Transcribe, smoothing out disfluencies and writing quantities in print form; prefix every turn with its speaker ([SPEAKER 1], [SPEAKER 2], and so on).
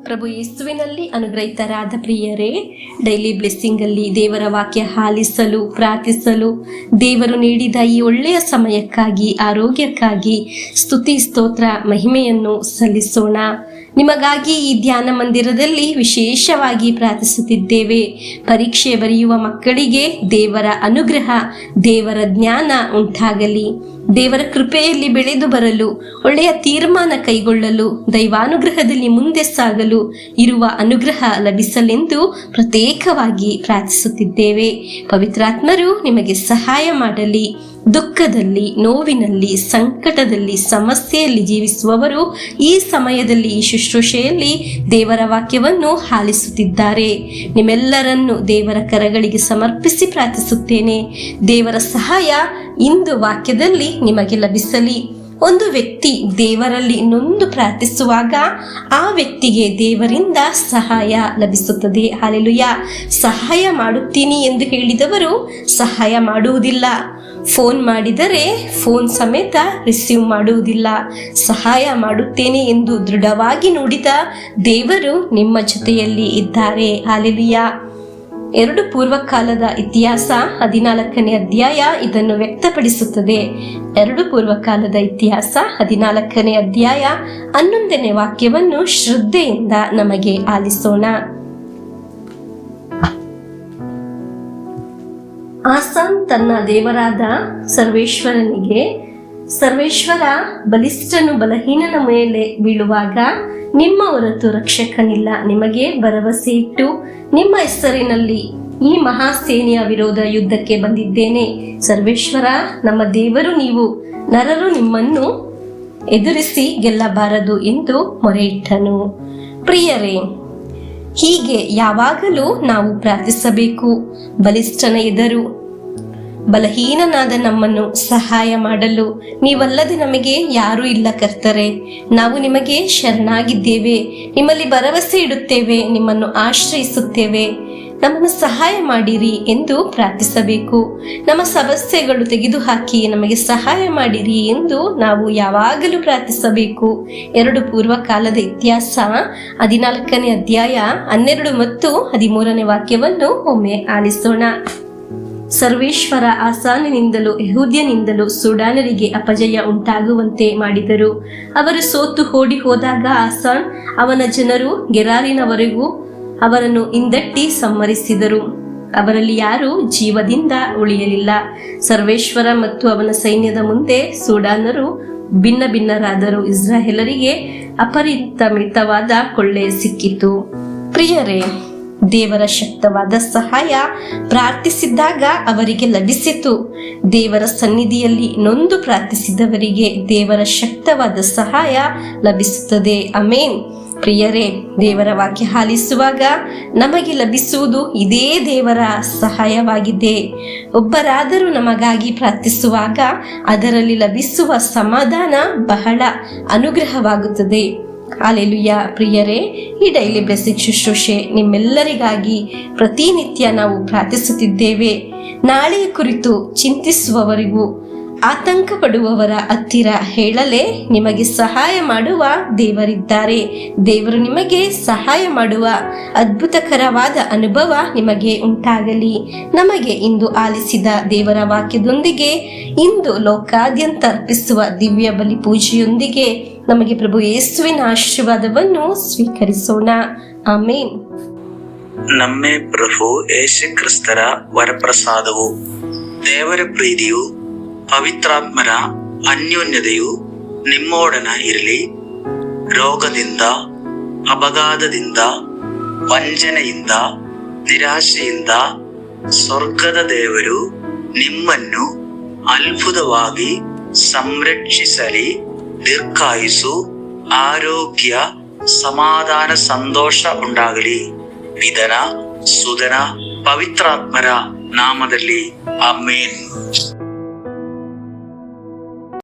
[SPEAKER 1] ಪ್ರಭು ಯೇಸುವಿನಲ್ಲಿ ಅನುಗ್ರಹಿತರಾದ ಪ್ರಿಯರೇ, daily blessing ಅಲ್ಲಿ ದೇವರ ವಾಕ್ಯ ಆಲಿಸಲು, ಪ್ರಾರ್ಥಿಸಲು, ದೇವರು ನೀಡಿದ ಈ ಒಳ್ಳೆಯ ಸಮಯಕ್ಕಾಗಿ, ಆರೋಗ್ಯಕ್ಕಾಗಿ ಸ್ತುತಿ, ಸ್ತೋತ್ರ, ಮಹಿಮೆಯನ್ನು ಸಲ್ಲಿಸೋಣ. ನಿಮಗಾಗಿ ಈ ಧ್ಯಾನ ಮಂದಿರದಲ್ಲಿ ವಿಶೇಷವಾಗಿ ಪ್ರಾರ್ಥಿಸುತ್ತಿದ್ದೇವೆ. ಪರೀಕ್ಷೆ ಬರೆಯುವ ಮಕ್ಕಳಿಗೆ ದೇವರ ಅನುಗ್ರಹ, ದೇವರ ಜ್ಞಾನ ಉಂಟಾಗಲಿ. ದೇವರ ಕೃಪೆಯಲ್ಲಿ ಬೆಳೆದು ಬರಲು, ಒಳ್ಳೆಯ ತೀರ್ಮಾನ ಕೈಗೊಳ್ಳಲು, ದೈವಾನುಗ್ರಹದಲ್ಲಿ ಮುಂದೆ ಸಾಗಲು ಇರುವ ಅನುಗ್ರಹ ಲಭಿಸಲೆಂದು ಪ್ರತ್ಯೇಕವಾಗಿ ಪ್ರಾರ್ಥಿಸುತ್ತಿದ್ದೇವೆ. ಪವಿತ್ರಾತ್ಮರು ನಿಮಗೆ ಸಹಾಯ ಮಾಡಲಿ. ದುಃಖದಲ್ಲಿ, ನೋವಿನಲ್ಲಿ, ಸಂಕಟದಲ್ಲಿ, ಸಮಸ್ಯೆಯಲ್ಲಿ ಜೀವಿಸುವವರು ಈ ಸಮಯದಲ್ಲಿ ಈ ಶುಶ್ರೂಷೆಯಲ್ಲಿ ದೇವರ ವಾಕ್ಯವನ್ನು ಆಲಿಸುತ್ತಿದ್ದಾರೆ. ನಿಮ್ಮೆಲ್ಲರನ್ನು ದೇವರ ಕರಗಳಿಗೆ ಸಮರ್ಪಿಸಿ ಪ್ರಾರ್ಥಿಸುತ್ತೇನೆ. ದೇವರ ಸಹಾಯ ಇಂದು ವಾಕ್ಯದಲ್ಲಿ ನಿಮಗೆ ಲಭಿಸಲಿ. ಒಂದು ವ್ಯಕ್ತಿ ದೇವರಲ್ಲಿ ನೊಂದು ಪ್ರಾರ್ಥಿಸುವಾಗ ಆ ವ್ಯಕ್ತಿಗೆ ದೇವರಿಂದ ಸಹಾಯ ಲಭಿಸುತ್ತದೆ. ಹಲ್ಲೆಲೂಯಾ. ಸಹಾಯ ಮಾಡುತ್ತೀನಿ ಎಂದು ಹೇಳಿದವರು ಸಹಾಯ ಮಾಡುವುದಿಲ್ಲ. ಫೋನ್ ಮಾಡಿದರೆ ಫೋನ್ ಸಮೇತ ರಿಸೀವ್ ಮಾಡುವುದಿಲ್ಲ. ಸಹಾಯ ಮಾಡುತ್ತೇನೆ ಎಂದು ದೃಢವಾಗಿ ನುಡಿದ ದೇವರು ನಿಮ್ಮ ಜೊತೆಯಲ್ಲಿ ಇದ್ದಾರೆ. ಹಲ್ಲೆಲೂಯಾ. 2 ಪೂರ್ವಕಾಲದ ಇತಿಹಾಸ 14ನೇ ಅಧ್ಯಾಯ ಇದನ್ನು ವ್ಯಕ್ತಪಡಿಸುತ್ತದೆ. 2 ಪೂರ್ವಕಾಲದ ಇತಿಹಾಸ 14ನೇ ಅಧ್ಯಾಯ 11ನೇ ವಾಕ್ಯವನ್ನು ಶ್ರದ್ಧೆಯಿಂದ ನಮಗೆ ಆಲಿಸೋಣ. ಆಸಾನ್ ತನ್ನ ದೇವರಾದ ಸರ್ವೇಶ್ವರನಿಗೆ, ಸರ್ವೇಶ್ವರ, ಬಲಿಷ್ಠನು ಬಲಹೀನನ ಮೇಲೆ ಬೀಳುವಾಗ ನಿಮ್ಮ ಹೊರತು ರಕ್ಷಕನಿಲ್ಲ. ನಿಮಗೆ ಭರವಸೆ ಇಟ್ಟು ನಿಮ್ಮ ಹೆಸರಿನಲ್ಲಿ ಈ ಮಹಾಸೇನೆಯ ವಿರೋಧ ಯುದ್ಧಕ್ಕೆ ಬಂದಿದ್ದೇನೆ. ಸರ್ವೇಶ್ವರ, ನಮ್ಮ ದೇವರು ನೀವು, ನರರು ನಿಮ್ಮನ್ನು ಎದುರಿಸಿ ಗೆಲ್ಲಬಾರದು ಎಂದು ಮೊರೆಯಿಟ್ಟನು. ಪ್ರಿಯರೇ, ಹೀಗೆ ಯಾವಾಗಲೂ ನಾವು ಪ್ರಾರ್ಥಿಸಬೇಕು. ಬಲಿಷ್ಠನ ಎದುರು ಬಲಹೀನನಾದ ನಮ್ಮನ್ನು ಸಹಾಯ ಮಾಡಲು ನೀವಲ್ಲದೆ ನಮಗೆ ಯಾರೂ ಇಲ್ಲ ಕರ್ತರೆ. ನಾವು ನಿಮಗೆ ಶರಣಾಗಿದ್ದೇವೆ, ನಿಮ್ಮಲ್ಲಿ ಭರವಸೆ ಇಡುತ್ತೇವೆ, ನಿಮ್ಮನ್ನು ಆಶ್ರಯಿಸುತ್ತೇವೆ. ನಮ್ಮನ್ನು ಸಹಾಯ ಮಾಡಿರಿ ಎಂದು ಪ್ರಾರ್ಥಿಸಬೇಕು. ನಮ್ಮ ಸಮಸ್ಯೆಗಳು ತೆಗೆದುಹಾಕಿ ನಮಗೆ ಸಹಾಯ ಮಾಡಿರಿ ಎಂದು ನಾವು ಯಾವಾಗಲೂ ಪ್ರಾರ್ಥಿಸಬೇಕು. 2 ಪೂರ್ವಕಾಲದ ಇತಿಹಾಸ 14ನೇ ಅಧ್ಯಾಯ 12 ಮತ್ತು 13ನೇ ವಾಕ್ಯವನ್ನು ಒಮ್ಮೆ ಆಲಿಸೋಣ. ಸರ್ವೇಶ್ವರ ಆಸಾನಿನಿಂದಲೂ ಯೆಹೂದ್ಯನಿಂದಲೂ ಸುಡಾನರಿಗೆ ಅಪಜಯ ಉಂಟಾಗುವಂತೆ ಮಾಡಿದರು. ಅವರು ಸೋತು ಓಡಿ ಹೋದಾಗ ಆಸಾನ್ ಅವನ ಜನರು ಗೆರಾರಿನವರೆಗೂ ಅವರನ್ನು ಹಿಂದಟ್ಟಿ ಸಂಹರಿಸಿದರು. ಅವರಲ್ಲಿ ಯಾರೂ ಜೀವದಿಂದ ಉಳಿಯಲಿಲ್ಲ. ಸರ್ವೇಶ್ವರ ಮತ್ತು ಅವನ ಸೈನ್ಯದ ಮುಂದೆ ಸುಡಾನರು ಭಿನ್ನ ಭಿನ್ನರಾದರು. ಇಸ್ರಾಯೇಲರಿಗೆ ಅಪರಿಮಿತವಾದ ಕೊಳ್ಳೆ ಸಿಕ್ಕಿತು. ಪ್ರಿಯರೇ, ದೇವರ ಶಕ್ತವಾದ ಸಹಾಯ ಪ್ರಾರ್ಥಿಸಿದಾಗ ಅವರಿಗೆ ಲಭಿಸಿತು. ದೇವರ ಸನ್ನಿಧಿಯಲ್ಲಿ ನೊಂದು ಪ್ರಾರ್ಥಿಸಿದವರಿಗೆ ದೇವರ ಶಕ್ತವಾದ ಸಹಾಯ ಲಭಿಸುತ್ತದೆ. ಆಮೆನ್. ಪ್ರಿಯರೇ, ದೇವರ ವಾಕ್ಯ ಆಲಿಸುವಾಗ ನಮಗೆ ಲಭಿಸುವುದು ಇದೇ ದೇವರ ಸಹಾಯವಾಗಿದೆ. ಒಬ್ಬರಾದರೂ ನಮಗಾಗಿ ಪ್ರಾರ್ಥಿಸುವಾಗ ಅದರಲ್ಲಿ ಲಭಿಸುವ ಸಮಾಧಾನ ಬಹಳ ಅನುಗ್ರಹವಾಗುತ್ತದೆ. ಹಲ್ಲೆಲೂಯಾ. ಪ್ರಿಯರೇ, ಈ ಡೈಲಿ ಬ್ಲೆಸ್ಸಿಂಗ್ ಶುಶ್ರೂಷೆ ನಿಮ್ಮೆಲ್ಲರಿಗಾಗಿ ಪ್ರತಿನಿತ್ಯ ನಾವು ಪ್ರಾರ್ಥಿಸುತ್ತಿದ್ದೇವೆ. ನಾಳೆಯ ಕುರಿತು ಚಿಂತಿಸುವವರಿಗೂ ಆತಂಕ ಪಡುವವರ ಹತ್ತಿರ ಹೇಳಲೇ ನಿಮಗೆ ಸಹಾಯ ಮಾಡುವ ದೇವರಿದ್ದಾರೆ. ದೇವರು ನಿಮಗೆ ಸಹಾಯ ಮಾಡುವ ಅದ್ಭುತಕರವಾದ ಅನುಭವ ನಿಮಗೆ ಉಂಟಾಗಲಿ. ನಮಗೆ ಇಂದು ಆಲಿಸಿದ ದೇವರ ವಾಕ್ಯದೊಂದಿಗೆ ಇಂದು ಲೋಕಾದ್ಯಂತ ಅರ್ಪಿಸುವ ದಿವ್ಯ ಬಲಿ ಪೂಜೆಯೊಂದಿಗೆ ನಮಗೆ ಪ್ರಭು ಯೇಸುವಿನ ಆಶೀರ್ವಾದವನ್ನು ಸ್ವೀಕರಿಸೋಣ. ಆಮೇನ್.
[SPEAKER 2] ನಮ್ಮ ಪ್ರಭು ಯೇಸು ಕ್ರಿಸ್ತರ ವರಪ್ರಸಾದವು, ದೇವರ ಪ್ರೀತಿಯು, ಪವಿತ್ರಾತ್ಮರ ಅನ್ಯೋನ್ಯತೆಯು ನಿಮ್ಮೊಡನ ಇರಲಿ. ರೋಗದಿಂದ, ಅಪಘಾತದಿಂದ, ವಂಚನೆಯಿಂದ, ನಿರಾಶೆಯಿಂದ ಸ್ವರ್ಗದ ದೇವರು ನಿಮ್ಮನ್ನು ಅದ್ಭುತವಾಗಿ ಸಂರಕ್ಷಿಸಲಿ. ದೀರ್ಘಾಯುಸ್ಸು, ಆರೋಗ್ಯ, ಸಮಾಧಾನ, ಸಂತೋಷ ಉಂಟಾಗಲಿ. ಪಿತನ, ಸುತನ, ಪವಿತ್ರಾತ್ಮರ ನಾಮದಲ್ಲಿ ಆಮೆನ್.